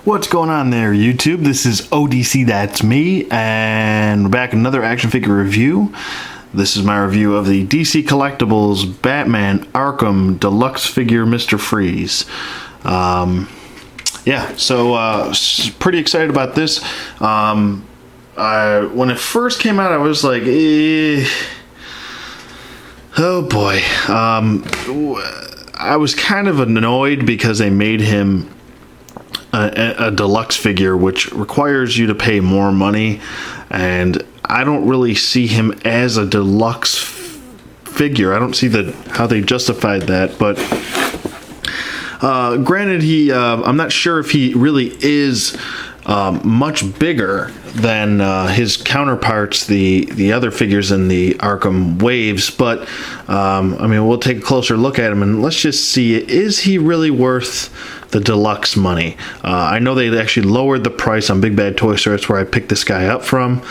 What's going on there, YouTube? This is ODC, that's me, and we're back with another action figure review. This is my review of the DC Collectibles Batman Arkham Deluxe figure Mr. Freeze. Pretty excited about this. When it first came out, I was like, oh boy. I was kind of annoyed because they made him a deluxe figure, which requires you to pay more money, and I don't really see him as a deluxe figure. I don't see how they justified that, but granted, I'm not sure if he really is much bigger than his counterparts, the other figures in the Arkham waves, but I mean, we'll take a closer look at him and let's just see, is he really worth the deluxe money? I know they actually lowered the price on Big Bad Toy Store. That's where I picked this guy up from,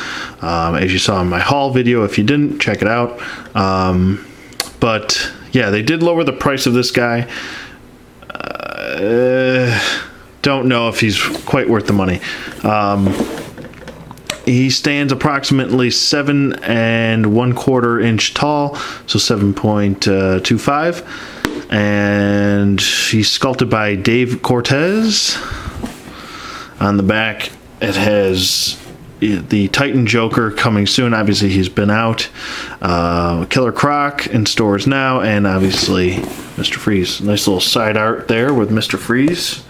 as you saw in my haul video. If you didn't, check it out. But yeah, they did lower the price of this guy. Don't know if he's quite worth the money. He stands approximately 7 1/4 inch tall, so 7.25, and he's sculpted by Dave Cortez. On the back, it has the Titan Joker coming soon. Obviously, he's been out. Killer Croc in stores now, and obviously Mr. Freeze. Nice little side art there with Mr. Freeze.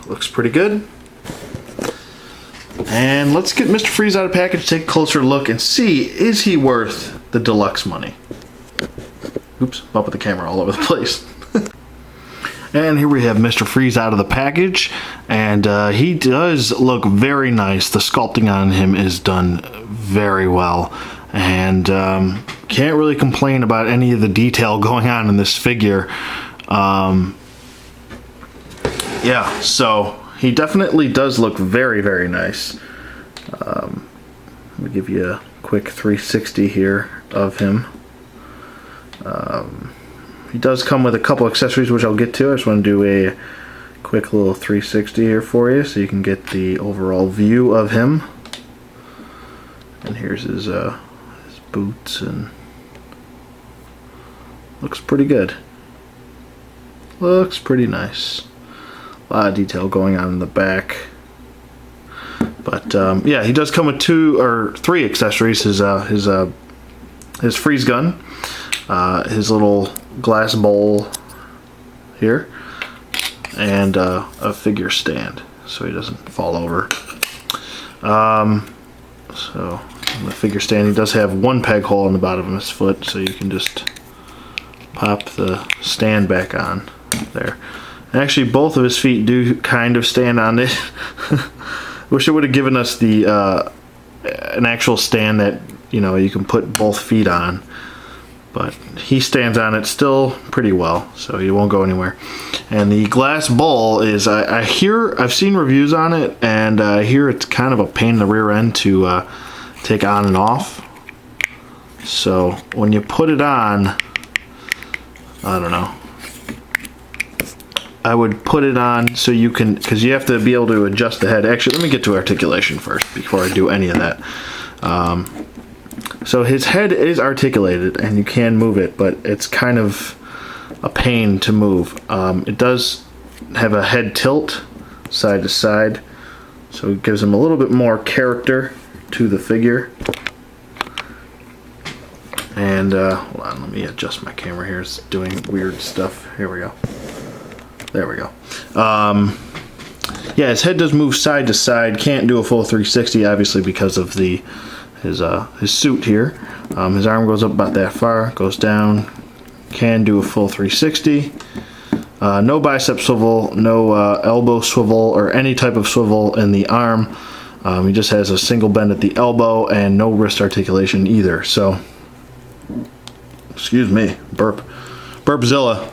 Looks pretty good. And let's get Mr. Freeze out of the package, take a closer look, and see, is he worth the deluxe money? Oops, bumping the camera all over the place. And here we have Mr. Freeze out of the package, and he does look very nice. The sculpting on him is done very well, and can't really complain about any of the detail going on in this figure. Yeah, so he definitely does look very, very nice. Let me give you a quick 360 here of him. He does come with a couple accessories, which I'll get to. I just want to do a quick little 360 here for you so you can get the overall view of him. And here's his boots, and looks pretty good. Looks pretty nice. A lot of detail going on in the back. But yeah, he does come with 2 or 3 accessories. His freeze gun, his little glass bowl here, and a figure stand so he doesn't fall over. So the figure stand, he does have 1 peg hole in the bottom of his foot, so you can just pop the stand back on there. Actually, both of his feet do kind of stand on it. Wish it would have given us the an actual stand that, you know, you can put both feet on. But he stands on it still pretty well, so he won't go anywhere. And the glass bowl is, I've seen reviews on it, and I hear it's kind of a pain in the rear end to take on and off. So when you put it on, I don't know. I would put it on so you can, because you have to be able to adjust the head. Actually, let me get to articulation first before I do any of that. So his head is articulated and you can move it, but it's kind of a pain to move. It does have a head tilt side to side, so it gives him a little bit more character to the figure. And hold on, let me adjust my camera here. It's doing weird stuff. Here we go. There we go. Yeah, his head does move side to side. Can't do a full 360, obviously, because of his suit here. His arm goes up about that far, goes down. Can do a full 360. No bicep swivel, no elbow swivel, or any type of swivel in the arm. He just has a single bend at the elbow and no wrist articulation either. So, excuse me, burpzilla.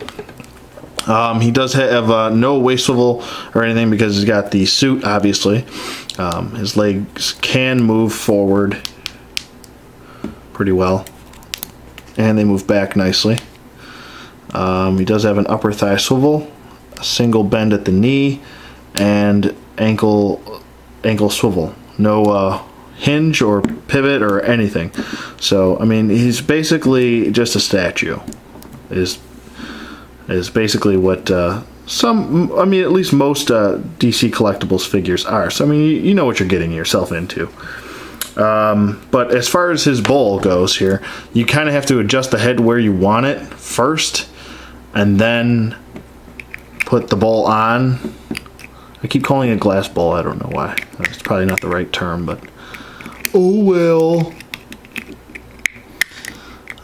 He does have no waist swivel or anything because he's got the suit, obviously. His legs can move forward pretty well, and they move back nicely. He does have an upper thigh swivel. a single bend at the knee, and ankle swivel. No hinge or pivot or anything. So I mean, he's basically just a statue. Is basically what some, I mean, at least most DC Collectibles figures are. So I mean, you know what you're getting yourself into. But as far as his bowl goes here, you kind of have to adjust the head where you want it first, and then put the bowl on. I keep calling it a glass bowl. I don't know why. It's probably not the right term, but oh well.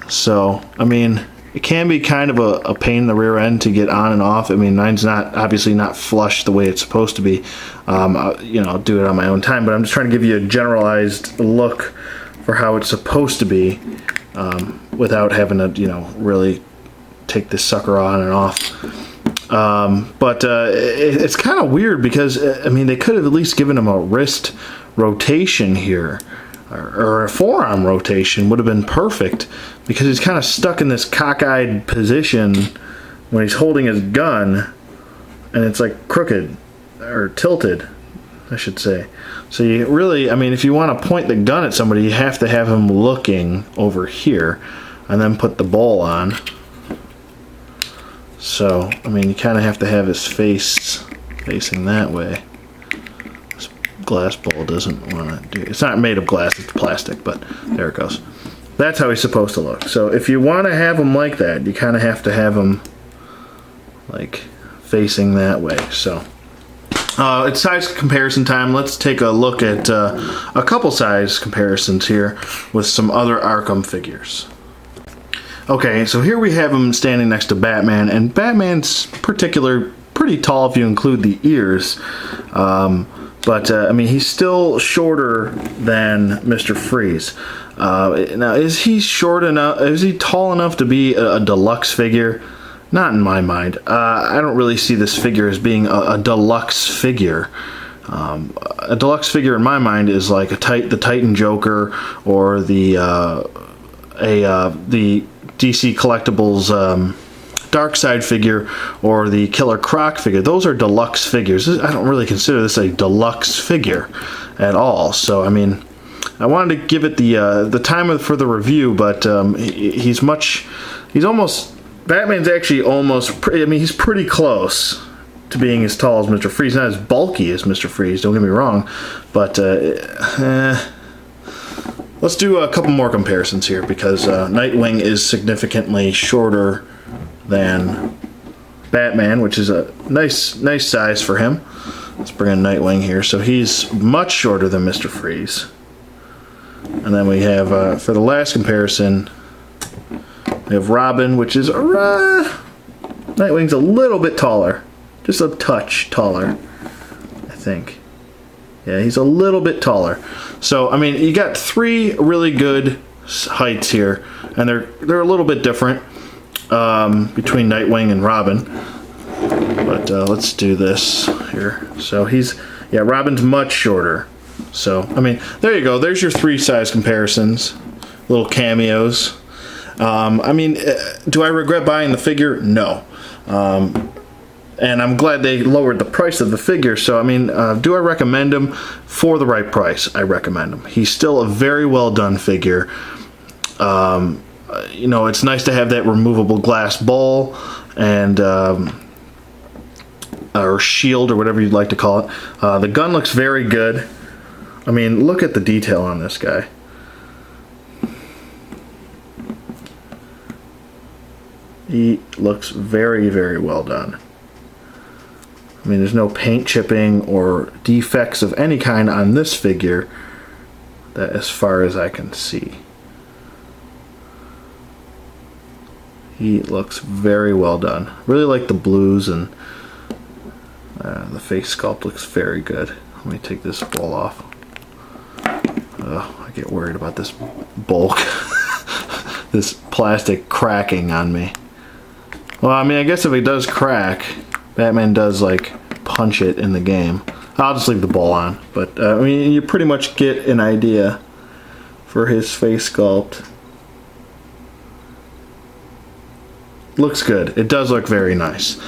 So, I mean, it can be kind of a pain in the rear end to get on and off. I mean, mine's obviously not flush the way it's supposed to be. You know, I'll do it on my own time, but I'm just trying to give you a generalized look for how it's supposed to be, without having to, you know, really take this sucker on and off. But it's kind of weird because, I mean, they could have at least given him a wrist rotation here, or a forearm rotation would have been perfect, because he's kind of stuck in this cockeyed position when he's holding his gun, and it's like crooked, or tilted, I should say. So you really, I mean, if you want to point the gun at somebody, you have to have him looking over here, and then put the bowl on. So, I mean, you kind of have to have his face facing that way. This glass bowl doesn't want to do. It's not made of glass, it's plastic, but there it goes. That's how he's supposed to look. So if you want to have him like that, you kind of have to have him like facing that way. So it's size comparison time. Let's take a look at a couple size comparisons here with some other Arkham figures. Okay, so here we have him standing next to Batman, and Batman's pretty tall if you include the ears. But I mean, he's still shorter than Mr. Freeze. Now, is he short enough? Is he tall enough to be a deluxe figure? Not in my mind. I don't really see this figure as being a deluxe figure. A deluxe figure in my mind is like the Titan Joker, or the DC Collectibles Darkseid figure, or the Killer Croc figure. Those are deluxe figures. I don't really consider this a deluxe figure at all. So I mean, I wanted to give it the time for the review, but Batman's actually almost, I mean, he's pretty close to being as tall as Mr. Freeze. Not as bulky as Mr. Freeze, don't get me wrong, but let's do a couple more comparisons here, because Nightwing is significantly shorter than Batman, which is a nice size for him. Let's bring in Nightwing here. So he's much shorter than Mr. Freeze. And then we have, for the last comparison, we have Robin, which is Nightwing's a little bit taller, just a touch taller, I think. Yeah, he's a little bit taller. So I mean, you got three really good heights here, and they're a little bit different between Nightwing and Robin. But let's do this here. So Robin's much shorter. So I mean, there you go. There's your three size comparisons, little cameos. I mean, do I regret buying the figure? No. And I'm glad they lowered the price of the figure. So, I mean, do I recommend him? For the right price, I recommend him. He's still a very well done figure. You know, it's nice to have that removable glass bowl and or shield, or whatever you'd like to call it. The gun looks very good. I mean, look at the detail on this guy. He looks very, very well done. I mean, there's no paint chipping or defects of any kind on this figure, that as far as I can see. He looks very well done. Really like the blues, and the face sculpt looks very good. Let me take this bowl off. I get worried about this bulk, this plastic cracking on me. Well, I mean, I guess if it does crack, Batman does like punch it in the game. I'll just leave the bowl on, but I mean, you pretty much get an idea for his face sculpt. looks good. It does look very nice.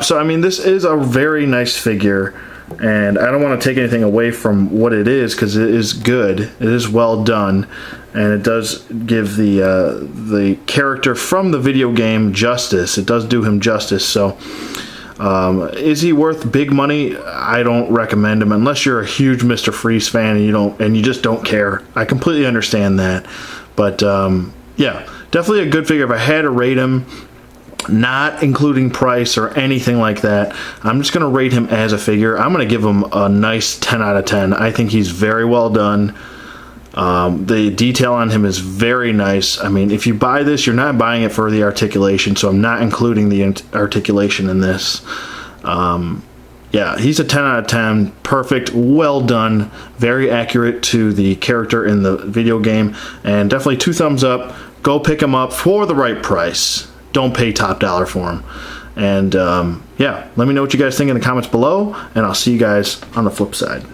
So I mean, this is a very nice figure, and I don't want to take anything away from what it is, because it is good. It is well done, and it does give the character from the video game justice. It does do him justice. So is he worth big money? I don't recommend him unless you're a huge Mr. Freeze fan and you just don't care. I completely understand that, but yeah, definitely a good figure. If I had to rate him, not including price or anything like that, I'm just going to rate him as a figure. I'm going to give him a nice 10 out of 10. I think he's very well done. The detail on him is very nice. I mean, if you buy this, you're not buying it for the articulation, so I'm not including the articulation in this. Yeah, he's a 10 out of 10. Perfect, well done, very accurate to the character in the video game, and definitely 2 thumbs up. Go pick him up for the right price. Don't pay top dollar for him. And yeah, let me know what you guys think in the comments below, and I'll see you guys on the flip side.